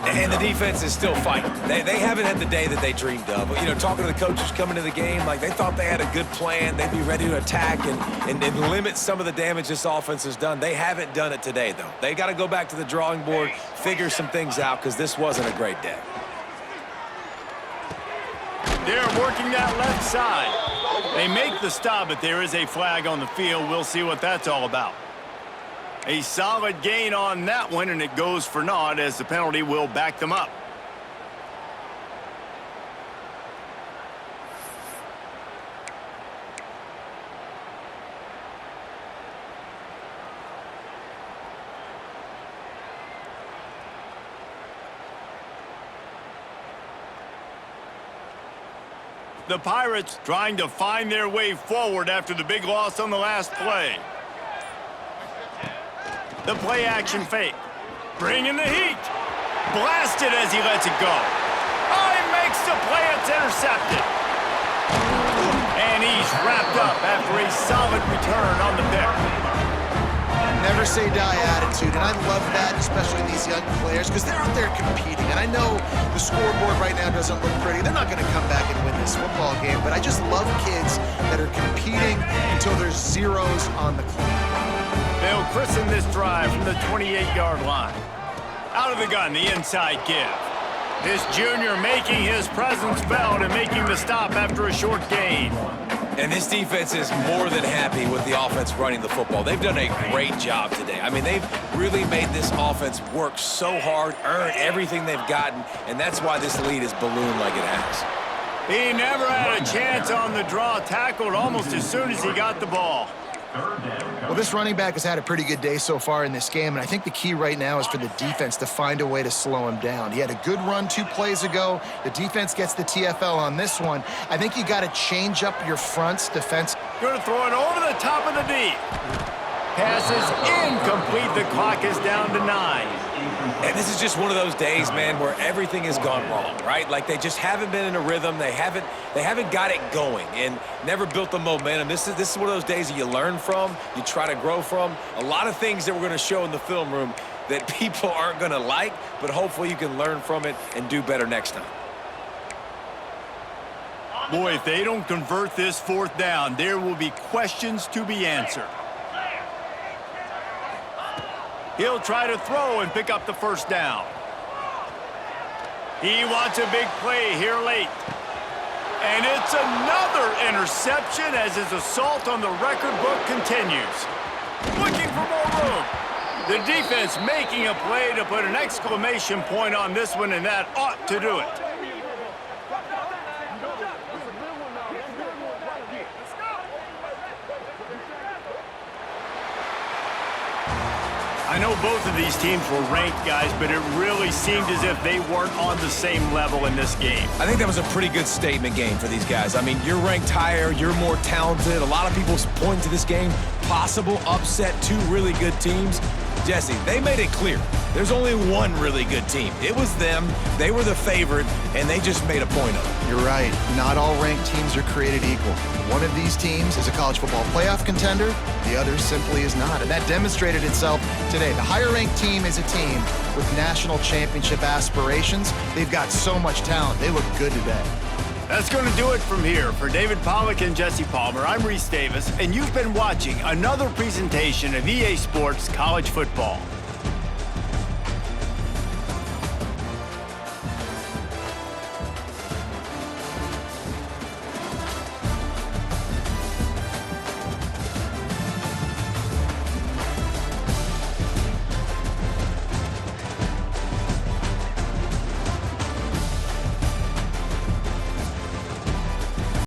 [SPEAKER 2] And the defense is still fighting. They haven't had the day that they dreamed of. You know, talking to the coaches coming to the game, like they thought they had a good plan. They'd be ready to attack and limit some of the damage this offense has done. They haven't done it today, though. They got to go back to the drawing board, figure some things out, because this wasn't a great day.
[SPEAKER 1] They're working that left side. They make the stop, but there is a flag on the field. We'll see what that's all about. A solid gain on that one, and it goes for naught as the penalty will back them up. The Pirates trying to find their way forward after the big loss on the last play. The play action fake. Bringing the heat. Blasted as he lets it go. Oh, he makes the play. It's intercepted. And he's wrapped up after a solid return on the pick.
[SPEAKER 3] Never say die attitude, and I love that, especially these young players, because they're out there competing. And I know the scoreboard right now doesn't look pretty. They're not going to come back and win this football game, but I just love kids that are competing until there's zeros on the clock.
[SPEAKER 1] They'll christen this drive from the 28-yard line. Out of the gun, the inside give. This junior making his presence felt and making the stop after a short gain.
[SPEAKER 2] And this defense is more than happy with the offense running the football. They've done a great job today. I mean, they've really made this offense work so hard, earn everything they've gotten, and that's why this lead is ballooned like it has.
[SPEAKER 1] He never had a chance on the draw, tackled almost as soon as he got the ball.
[SPEAKER 3] Well, this running back has had a pretty good day so far in this game, and I think the key right now is for the defense to find a way to slow him down. He had a good run 2 plays ago. The defense gets the TFL on this one. I think you got to change up your front's defense.
[SPEAKER 1] Going to throw it over the top of the D. Pass is incomplete. The clock is down to 9.
[SPEAKER 2] And this is just one of those days, man, where everything has gone wrong, right? Like they just haven't been in a rhythm. They haven't got it going and never built the momentum. This is one of those days that you learn from, you try to grow from. A lot of things that we're going to show in the film room that people aren't going to like, but hopefully you can learn from it and do better next time.
[SPEAKER 1] Boy, if they don't convert this 4th down, there will be questions to be answered. He'll try to throw and pick up the 1st down. He wants a big play here late. And it's another interception as his assault on the record book continues. Looking for more room. The defense making a play to put an exclamation point on this one, and that ought to do it. I know both of these teams were ranked, guys, but it really seemed as if they weren't on the same level in this game.
[SPEAKER 2] I think that was a pretty good statement game for these guys. I mean, you're ranked higher, you're more talented. A lot of people point to this game, possible upset, 2 really good teams. Jesse, they made it clear. There's only one really good team. It was them. They were the favorite, and they just made a point of it.
[SPEAKER 3] You're right. Not all ranked teams are created equal. One of these teams is a college football playoff contender. The other simply is not, and that demonstrated itself today. The higher-ranked team is a team with national championship aspirations. They've got so much talent. They look good today.
[SPEAKER 1] That's going to do it from here. For David Pollack and Jesse Palmer, I'm Reese Davis, and you've been watching another presentation of EA Sports College Football.